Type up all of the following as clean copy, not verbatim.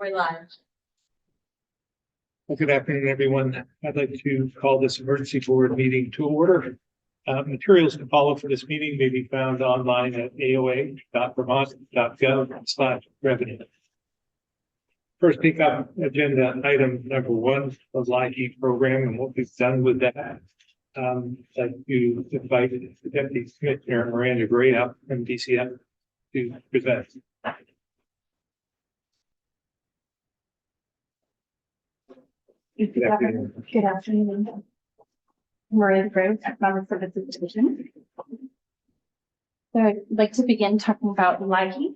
We're live. Well, good afternoon, everyone. I'd like to call this emergency board meeting to order. Materials to follow for this meeting may be found online at aoa.vermont.gov/revenue. First, pick up agenda item number 1, the LIHEAP program and what we've done with that. I'd like to invite Deputy Commissioner Miranda Gray up from DCF to present. Good afternoon. Miranda Gray, Economic Services Division. So I'd like to begin talking about LIHEAP.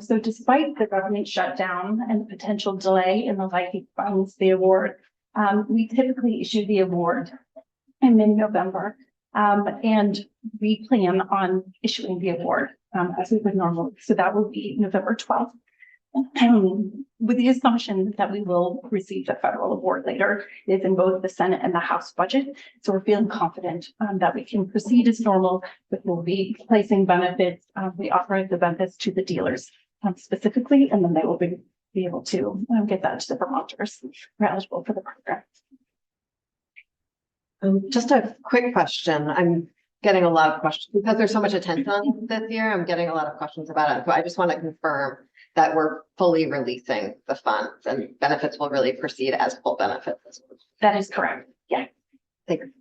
So despite the government shutdown and the potential delay in the LIHEAP funds, the award, we typically issue the award in mid-November, and we plan on issuing the award as we would normally. So that will be November 12th. With the assumption that we will receive the federal award later. It's in both the Senate and the House budget. So we're feeling confident that we can proceed as normal, but we'll be placing benefits. We authorize the benefits to the dealers specifically, and then they will be able to get that to the Vermonters who are eligible for the program. Just a quick question. I'm getting a lot of questions because there's so much attention on this year. I'm getting a lot of questions about it. So I just want to confirm that we're fully releasing the funds and benefits will really proceed as full benefits. That is correct. Yeah. Thank you.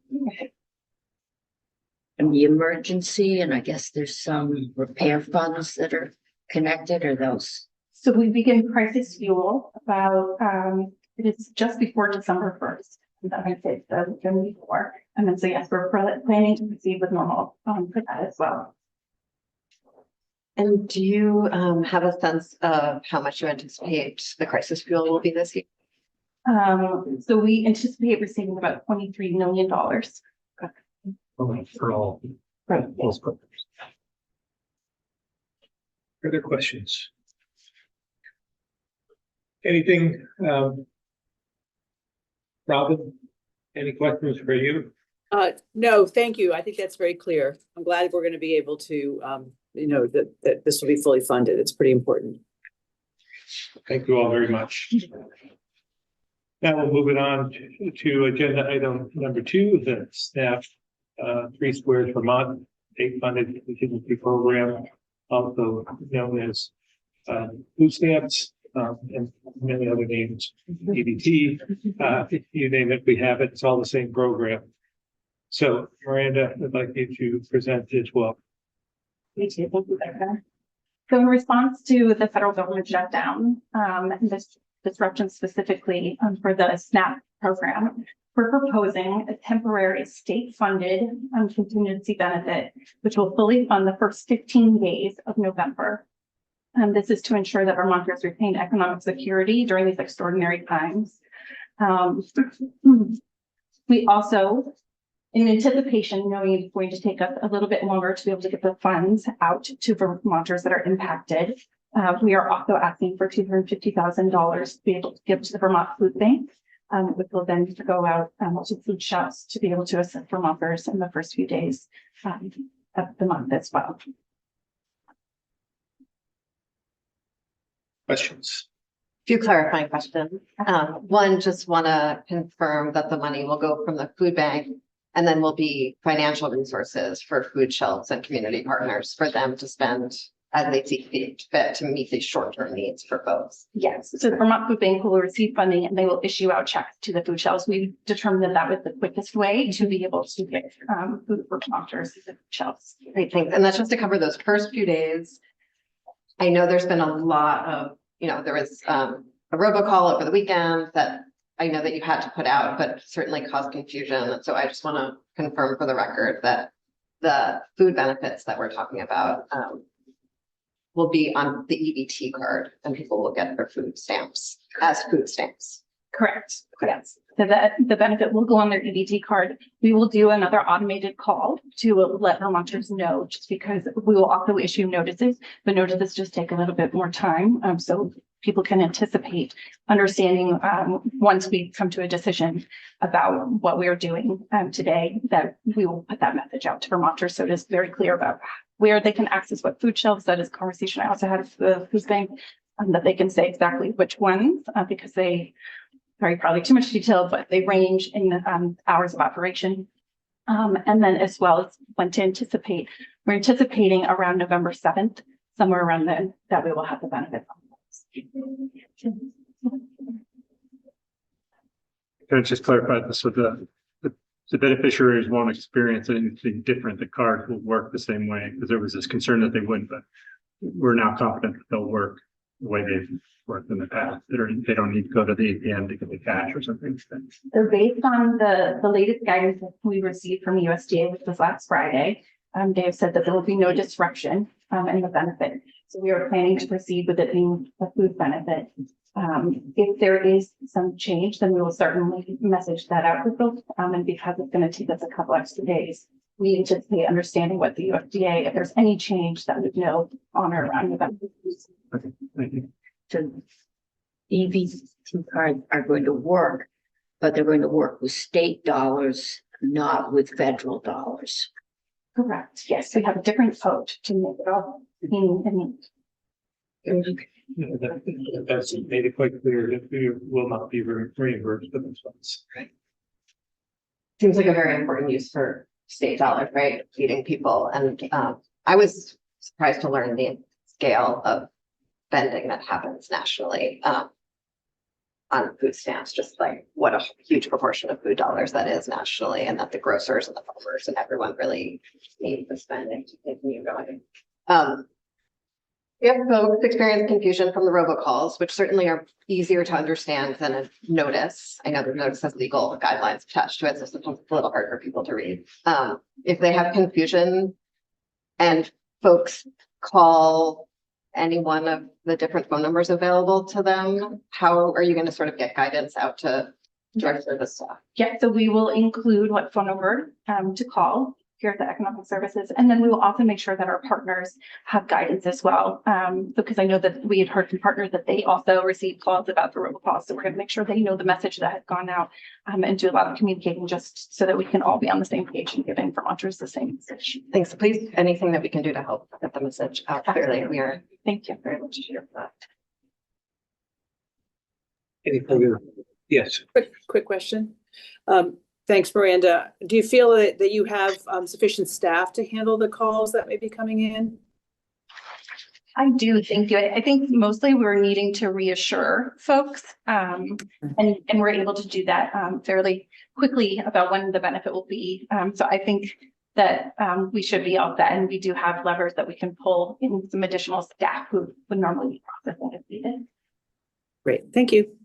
And the emergency, and I guess there's some repair funds that are connected, or those? So we begin crisis fuel about, it is just before December 1st. That makes it the weekend before. And then, so yes, we're planning to proceed with normal for that as well. And do you have a sense of how much you anticipate the crisis fuel will be this year? So we anticipate receiving about $23 million. For all. Right. Further questions? Anything, Robin, any questions for you? No, thank you. I think that's very clear. I'm glad we're going to be able to, that this will be fully funded. It's pretty important. Thank you all very much. Now we'll move it on to agenda item number 2, the staff 3 Squares Vermont state-funded contingency program, also known as food stamps and many other names, EBT, you name it, we have it. It's all the same program. So Miranda, I'd like you to present as well. So in response to the federal government shutdown, and this disruption specifically for the SNAP program, we're proposing a temporary state-funded contingency benefit, which will fully fund the first 15 days of November. And this is to ensure that Vermonters retain economic security during these extraordinary times. We also, in anticipation, knowing it's going to take us a little bit longer to be able to get the funds out to Vermonters that are impacted, we are also asking for $250,000 to be able to give to the Vermont Food Bank, which will then go out to food shelves to be able to assist Vermonters in the first few days of the month as well. Questions? A few clarifying questions. One, just want to confirm that the money will go from the food bank and then will be financial resources for food shelves and community partners for them to spend as they see fit to meet these short-term needs for folks. Yes, so the Vermont Food Bank will receive funding and they will issue out checks to the food shelves. We determined that that was the quickest way to be able to get food for Vermonters to the shelves. Great, thanks. And that's just to cover those first few days. I know there's been a lot of, there was a robocall over the weekend that I know that you had to put out, but certainly caused confusion. And so I just want to confirm for the record that the food benefits that we're talking about will be on the EBT card and people will get their food stamps as food stamps. Correct. Yes. So that the benefit will go on their EBT card. We will do another automated call to let Vermonters know, just because we will also issue notices. The notices just take a little bit more time. So people can anticipate understanding once we come to a decision about what we are doing today, that we will put that message out to Vermonters. So it is very clear about where they can access what food shelves. That is a conversation I also had with the food bank. that they can say exactly which ones, because they, sorry, probably too much detail, but they range in hours of operation. And then as well as when to anticipate, we're anticipating around November 7th, somewhere around then, that we will have the benefits. Can I just clarify this? So the beneficiaries won't experience anything different. The card will work the same way, because there was this concern that they wouldn't, but we're now confident that they'll work the way they've worked in the past. They don't need to go to the ATM to get the cash or something. So based on the latest guidance that we received from USDA, which was last Friday, they have said that there will be no disruption in the benefit. So we are planning to proceed with it being a food benefit. If there is some change, then we will certainly message that out to folks. And because it's going to take us a couple extra days, we anticipate understanding what the USDA, if there's any change, that would know on or around the benefit. Okay, thank you. So EBT cards are going to work, but they're going to work with state dollars, not with federal dollars. Correct. Yes, we have a different code to make it all. That's made it quite clear that we will not be reimbursed for those funds. Seems like a very important use for state dollars, right? Feeding people. And I was surprised to learn the scale of spending that happens nationally on food stamps, just like what a huge proportion of food dollars that is nationally, and that the grocers and the farmers and everyone really need the spending to continue going. We have folks experience confusion from the robocalls, which certainly are easier to understand than a notice. I know the notice has legal guidelines attached to it, so sometimes it's a little hard for people to read. If they have confusion and folks call any one of the different phone numbers available to them, how are you going to sort of get guidance out to direct service staff? Yeah, so we will include what phone number to call here at the Economic Services. And then we will also make sure that our partners have guidance as well. Because I know that we had heard from partners that they also received calls about the robocalls. So we're going to make sure they know the message that has gone out and do a lot of communicating just so that we can all be on the same page and giving Vermonters the same message. Thanks. Please, anything that we can do to help get the message out clearly. We are Thank you. very much here for that. Any further? Yes. Quick question. Thanks, Miranda. Do you feel that you have sufficient staff to handle the calls that may be coming in? I do, thank you. I think mostly we're needing to reassure folks, and we're able to do that fairly quickly about when the benefit will be. So I think that we should be all set, and we do have levers that we can pull in some additional staff who would normally be processing if needed. Great, thank you.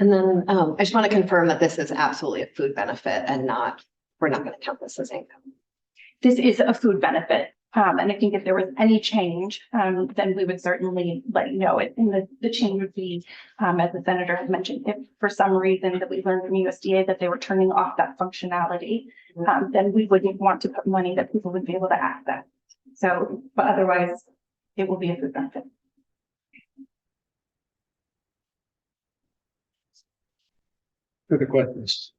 And then I just want to confirm that this is absolutely a food benefit and not, we're not going to count this as income. This is a food benefit. And I think if there was any change, then we would certainly let you know it. And the change would be, as the senator had mentioned, if for some reason that we learned from USDA that they were turning off that functionality, then we wouldn't want to put money that people would be able to access. So, but otherwise, it will be a food benefit. Further questions?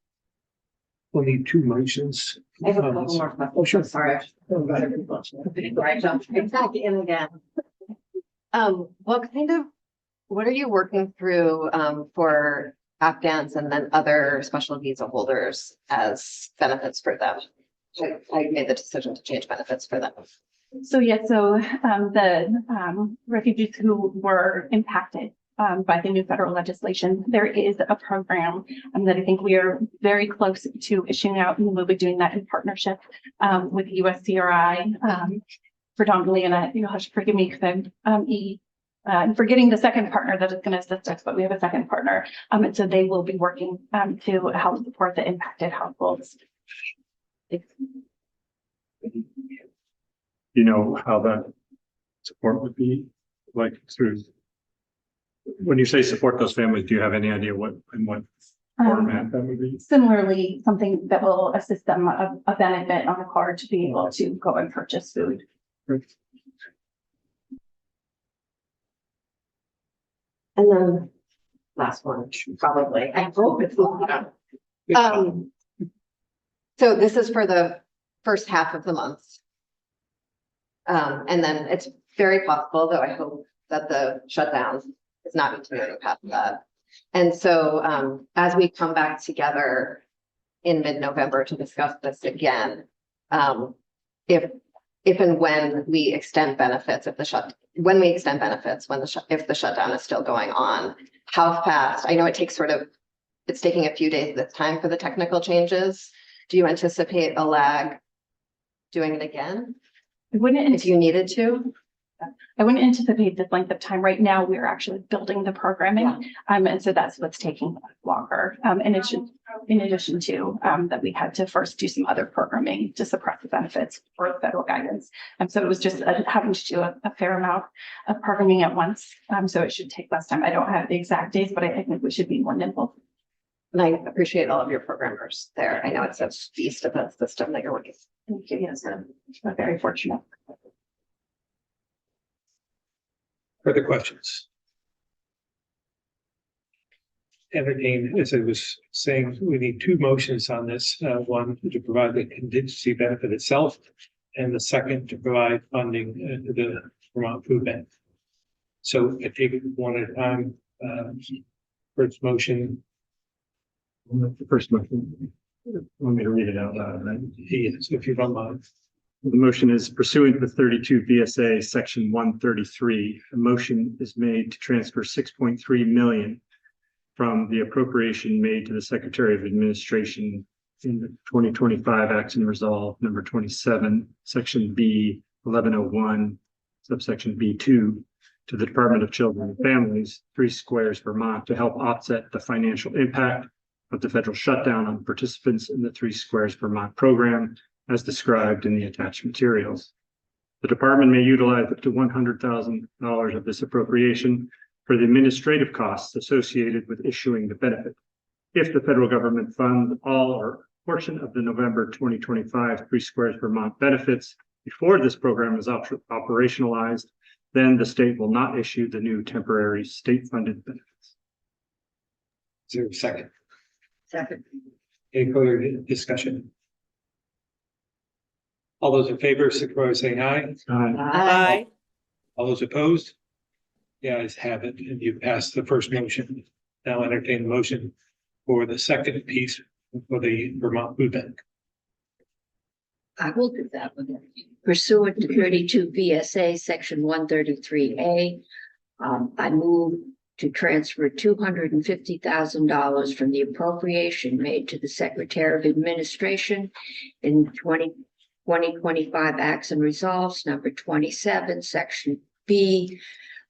We'll need two motions. I have a couple more questions. Oh, sure. Sorry. Sorry, I jumped back in again. What are you working through for Afghans and then other special visa holders as benefits for them? I made the decision to change benefits for them. So the refugees who were impacted by the new federal legislation, there is a program that I think we are very close to issuing out, and we'll be doing that in partnership with USCRI predominantly. And you'll have to forgive me because I'm forgetting the second partner that is going to assist us, but we have a second partner, and so they will be working to help support the impacted households. You know how that support would be, like through, when you say support those families, do you have any idea what format that would be? Similarly, something that will assist them a benefit on a card to be able to go and purchase food. Great. And then last one, probably. I hope it's not. So this is for the first half of the month. And then it's very possible, though I hope that the shutdown is not continuing past that. And so, as we come back together in mid-November to discuss this again, if and when we extend benefits, if the shutdown is still going on, how fast, I know it takes it's taking a few days this time for the technical changes. Do you anticipate a lag doing it again I wouldn't, if you needed to? I wouldn't anticipate this length of time. Right now, we're actually building the programming. And so that's what's taking longer. In addition to, that we had to first do some other programming to suppress the benefits for federal guidance. So it was just having to do a fair amount of programming at once. So it should take less time. I don't have the exact days, but I think we should be more nimble. And I appreciate all of your programmers there. I know it's a beast of a system that you're working. Thank you. Yes, we're very fortunate. Further questions? Entertain, as I was saying, we need two motions on this. One to provide the contingency benefit itself, and the second to provide funding to the Vermont Food Bank. So I take it one at a time. First motion. The first motion. Want me to read it out loud, right? Yes, if you don't mind. The motion is pursuant to 32 VSA section 133. A motion is made to transfer 6.3 million from the appropriation made to the Secretary of Administration in the 2025 Acts and Resolve number 27, section B 1101, subsection B2, to the Department of Children and Families, 3 Squares, Vermont, to help offset the financial impact of the federal shutdown on participants in the 3 Squares Vermont program, as described in the attached materials. The department may utilize up to $100,000 of this appropriation for the administrative costs associated with issuing the benefit. If the federal government funds all or portion of the November 2025 3 Squares Vermont benefits before this program is operationalized, then the state will not issue the new temporary state-funded benefits. Is there a second? Second. Any further discussion? All those in favor, signify by saying aye. Aye. All those opposed? The ayes have it, and you passed the first motion. Now entertain the motion for the second piece for the Vermont Food Bank. I will do that one. Pursuant to 32 VSA section 133A, I move to transfer $250,000 from the appropriation made to the Secretary of Administration in 2025 Acts and Resolves number 27, section B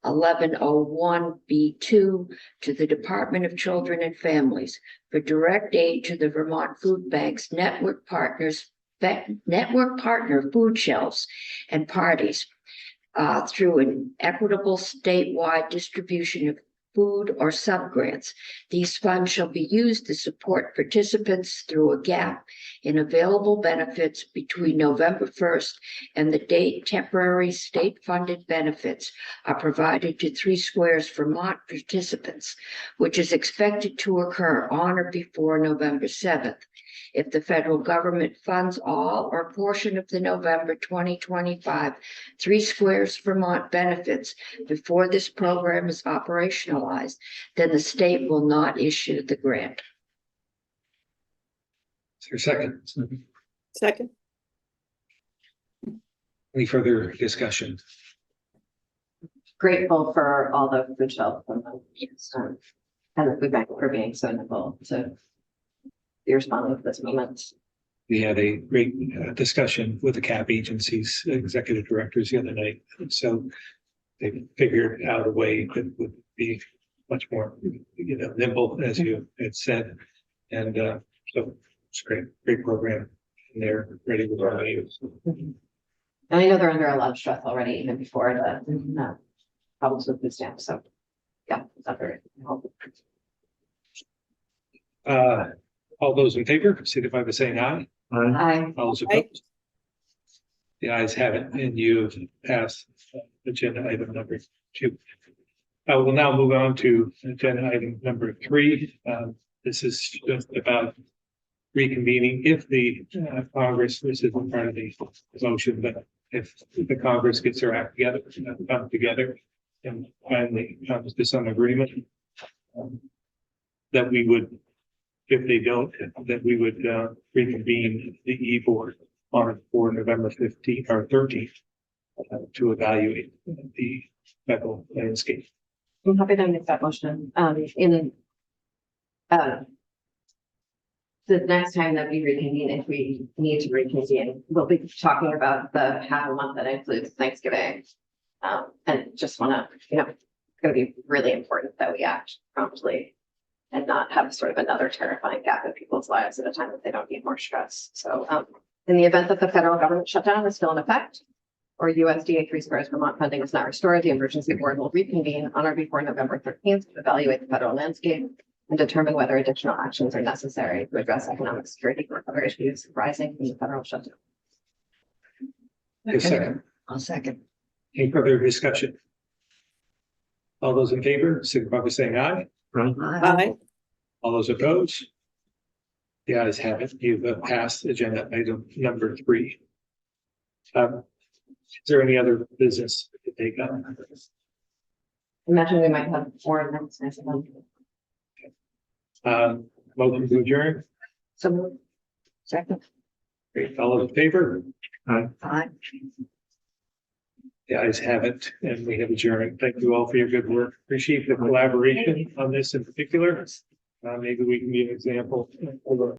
1101 B2, to the Department of Children and Families for direct aid to the Vermont Food Bank's network partner food shelves and parties through an equitable statewide distribution of food or subgrants. These funds shall be used to support participants through a gap in available benefits between November 1st and the date temporary state-funded benefits are provided to 3 Squares Vermont participants, which is expected to occur on or before November 7th. If the federal government funds all or portion of the November 2025 3 Squares Vermont benefits before this program is operationalized, then the state will not issue the grant. Is there a second? Second. Any further discussion? Grateful for all the food shelves and the food bank for being so nimble to be responding to this moment. We had a great discussion with the CAP agencies, executive directors the other night. So they figured out a way that would be much more, nimble, as you had said. And so it's great program. And they're ready with our needs. And I know they're under a lot of stress already, even before the problems with food stamps. So yeah, it's not very helpful. All those in favor, signify by saying aye. Aye. All those opposed? The ayes have it, and you have passed agenda item number 2. I will now move on to agenda item number 3. This is just about reconvening if the Congress, this isn't part of the motion, but if the Congress gets their act together, come together and finally come to some agreement. That we would, if they don't, that we would reconvene the E-board for November 15th or 13th. To evaluate the federal landscape. I'm happy to make that motion, the next time that we reconvene, if we need to reconvene, we'll be talking about the half a month that includes Thanksgiving. And just wanna, it's gonna be really important that we act promptly and not have sort of another terrifying gap in people's lives at a time that they don't need more stress. So, in the event that the federal government shutdown is still in effect, or USDA Three Squares Vermont funding is not restored, the emergency board will reconvene on or before November 13th to evaluate the federal landscape and determine whether additional actions are necessary to address economic security or other issues arising from the federal shutdown. A second. I'll second. Any further discussion? All those in favor, signify by saying aye. Right? Aye. All those opposed? The ayes have it. You've passed agenda item number 3. Is there any other business to take on? Imagine we might have more announcements. Motion to adjourn. So, second. Great. All those in favor? Aye. The ayes have it, and we have adjourned. Thank you all for your good work. Appreciate the collaboration on this in particular. Maybe we can be an example for